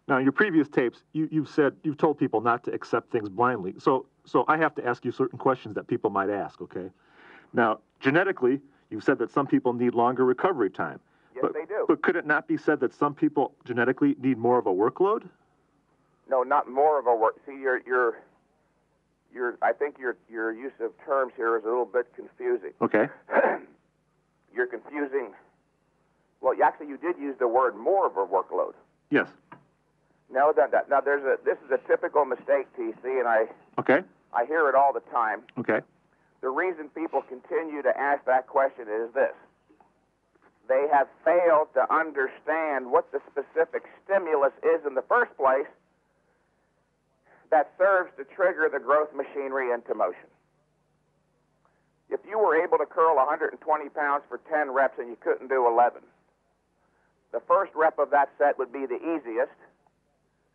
Now, in your previous tapes, you've told people not to accept things blindly. So I have to ask you certain questions that people might ask, okay? Now, genetically, you've said that some people need longer recovery time. Yes, they do. But could it not be said that some people genetically need more of a workload? No, not more of a work. See, I think your use of terms here is a little bit confusing. Okay. You're confusing. Well, actually, you did use the word more of a workload. Yes. No, now this is a typical mistake, TC, and I hear it all the time. Okay. The reason people continue to ask that question is this. They have failed to understand what the specific stimulus is in the first place that serves to trigger the growth machinery into motion. If you were able to curl 120 pounds for 10 reps and you couldn't do 11, the first rep of that set would be the easiest,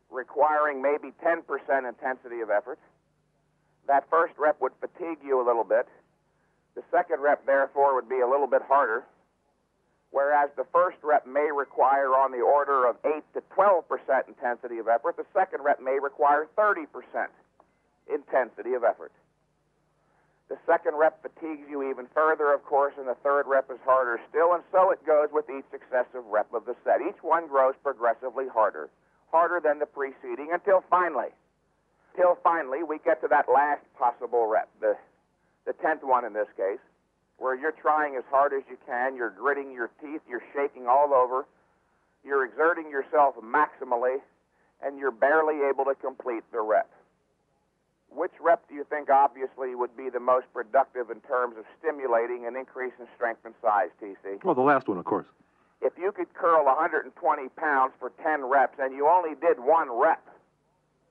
requiring maybe 10% intensity of effort. That first rep would fatigue you a little bit. The second rep, therefore, would be a little bit harder, whereas the first rep may require on the order of 8 to 12% intensity of effort. The second rep may require 30% intensity of effort. The second rep fatigues you even further, of course, and the third rep is harder still, and so it goes with each successive rep of the set. Each one grows progressively harder than the preceding, until finally we get to that last possible rep, the 10th one in this case, where you're trying as hard as you can, you're gritting your teeth, you're shaking all over, you're exerting yourself maximally, and you're barely able to complete the rep. Which rep do you think obviously would be the most productive in terms of stimulating an increase in strength and size, TC? Well, the last one, of course. If you could curl 120 pounds for 10 reps and you only did one rep,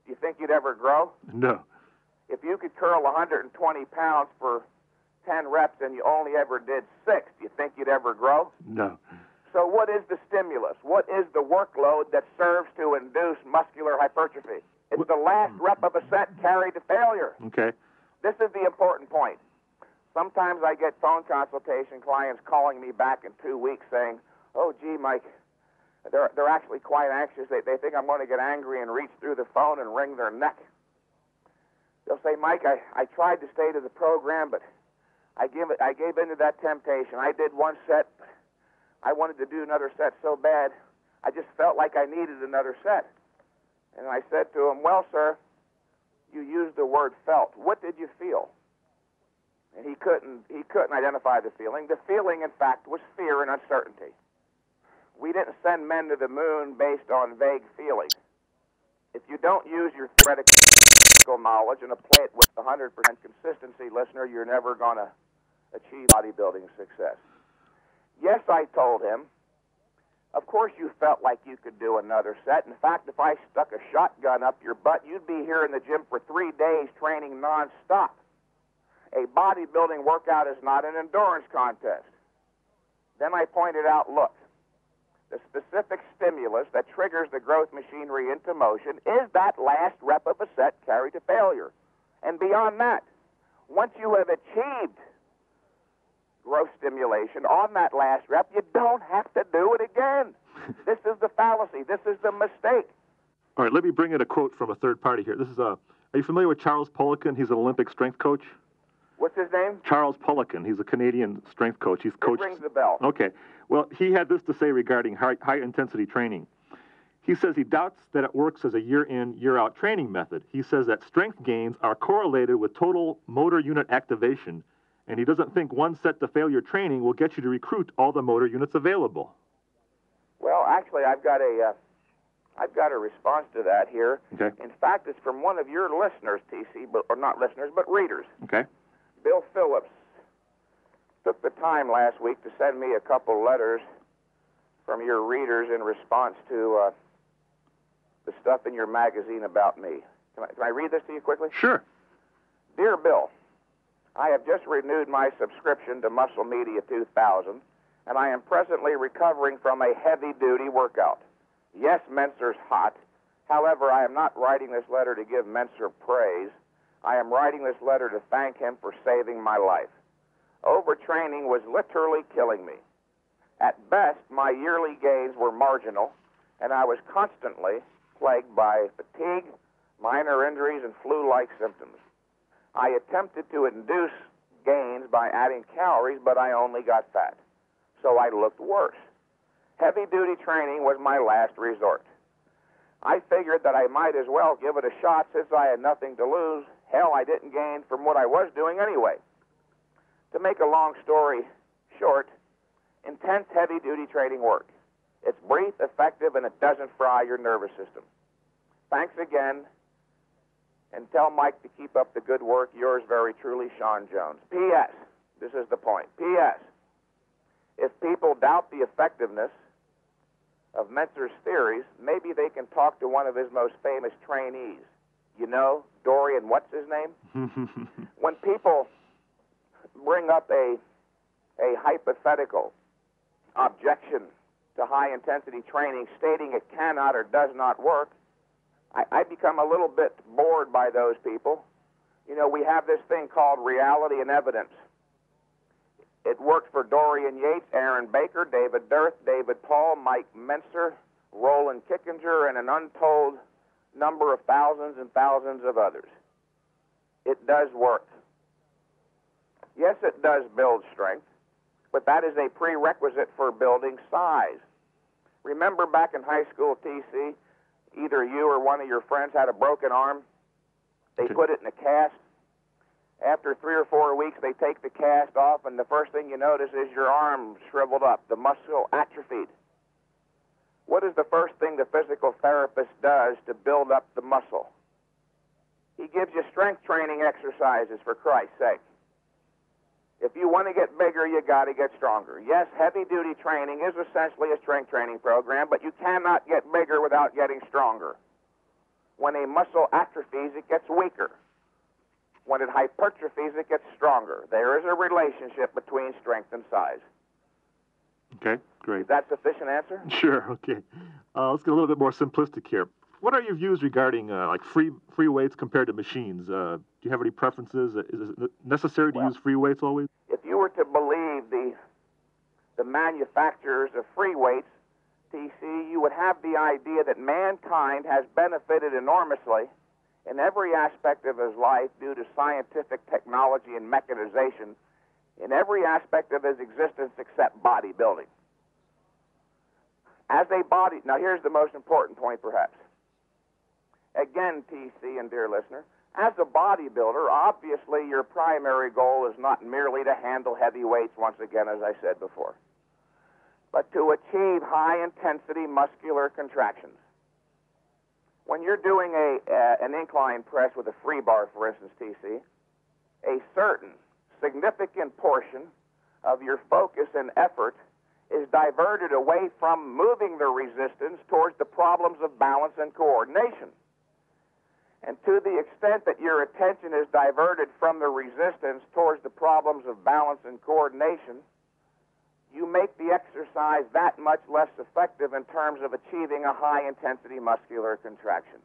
do you think you'd ever grow? No. If you could curl 120 pounds for 10 reps and you only ever did 6, do you think you'd ever grow? No. So what is the stimulus? What is the workload that serves to induce muscular hypertrophy? It's the last rep of a set carried to failure. Okay. This is the important point. Sometimes I get phone consultation clients calling me back in 2 weeks saying, "Oh, gee, Mike," they're actually quite anxious. They think I'm going to get angry and reach through the phone and wring their neck. They'll say, "Mike, I tried to stay to the program, but I gave in to that temptation. I did one set. I wanted to do another set so bad. I just felt like I needed another set." And I said to him, "Well, sir, you used the word felt. What did you feel?" And he couldn't identify the feeling. The feeling, in fact, was fear and uncertainty. We didn't send men to the moon based on vague feelings. If you don't use your theoretical knowledge and apply it with 100% consistency, listener, you're never going to achieve bodybuilding success. Yes, I told him, of course you felt like you could do another set. In fact, if I stuck a shotgun up your butt, you'd be here in the gym for 3 days training nonstop. A bodybuilding workout is not an endurance contest. Then I pointed out, look, the specific stimulus that triggers the growth machinery into motion is that last rep of a set carried to failure. And beyond that, once you have achieved growth stimulation on that last rep, you don't have to do it again. This is the fallacy. This is the mistake. All right, let me bring in a quote from a third party here. Are you familiar with Charles Poliquin? He's an Olympic strength coach. What's his name? Charles Poliquin. He's a Canadian strength coach. He's coached. It rings the bell. Okay. Well, he had this to say regarding high-intensity training. He says he doubts that it works as a year-in, year-out training method. He says that strength gains are correlated with total motor unit activation, and he doesn't think one set to failure training will get you to recruit all the motor units available. Well, actually, I've got a response to that here. Okay. In fact, it's from one of your listeners, TC, or not listeners, but readers. Okay. Bill Phillips took the time last week to send me a couple letters from your readers in response to the stuff in your magazine about me. Can I read this to you quickly? Sure. Dear Bill, I have just renewed my subscription to Muscle Media 2000, and I am presently recovering from a heavy-duty workout. Yes, Mentzer's hot. However, I am not writing this letter to give Mentzer praise. I am writing this letter to thank him for saving my life. Overtraining was literally killing me. At best, my yearly gains were marginal, and I was constantly plagued by fatigue, minor injuries, and flu-like symptoms. I attempted to induce gains by adding calories, but I only got fat. So I looked worse. Heavy-duty training was my last resort. I figured that I might as well give it a shot since I had nothing to lose. Hell, I didn't gain from what I was doing anyway. To make a long story short, intense heavy-duty training works. It's brief, effective, and it doesn't fry your nervous system. Thanks again, and tell Mike to keep up the good work. Yours very truly, Sean Jones. P.S. This is the point. P.S. If people doubt the effectiveness of Mentzer's theories, maybe they can talk to one of his most famous trainees. You know, Dorian, what's his name? When people bring up a hypothetical objection to high-intensity training, stating it cannot or does not work, I become a little bit bored by those people. You know, we have this thing called reality and evidence. It worked for Dorian Yates, Aaron Baker, David Dirth, David Paul, Mike Mentzer, Roland Kickinger, and an untold number of thousands and thousands of others. It does work. Yes, it does build strength, but that is a prerequisite for building size. Remember back in high school, TC, either you or one of your friends had a broken arm. They put it in a cast. After 3 or 4 weeks, they take the cast off, and the first thing you notice is your arm shriveled up, the muscle atrophied. What is the first thing the physical therapist does to build up the muscle? He gives you strength training exercises, for Christ's sake. If you want to get bigger, you got to get stronger. Yes, heavy-duty training is essentially a strength training program, but you cannot get bigger without getting stronger. When a muscle atrophies, it gets weaker. When it hypertrophies, it gets stronger. There is a relationship between strength and size. Okay, great. Is that sufficient answer? Sure, okay. Let's get a little bit more simplistic here. What are your views regarding like free weights compared to machines? Do you have any preferences? Is it necessary to use free weights always? If you were to believe the manufacturers of free weights, TC, you would have the idea that mankind has benefited enormously in every aspect of his life due to scientific technology and mechanization, in every aspect of his existence except bodybuilding. Now here's the most important point perhaps. Again, TC and dear listener, as a bodybuilder, obviously your primary goal is not merely to handle heavy weights, once again, as I said before, but to achieve high-intensity muscular contractions. When you're doing an incline press with a free bar, for instance, TC, a certain significant portion of your focus and effort is diverted away from moving the resistance towards the problems of balance and coordination. And to the extent that your attention is diverted from the resistance towards the problems of balance and coordination, you make the exercise that much less effective in terms of achieving a high-intensity muscular contraction.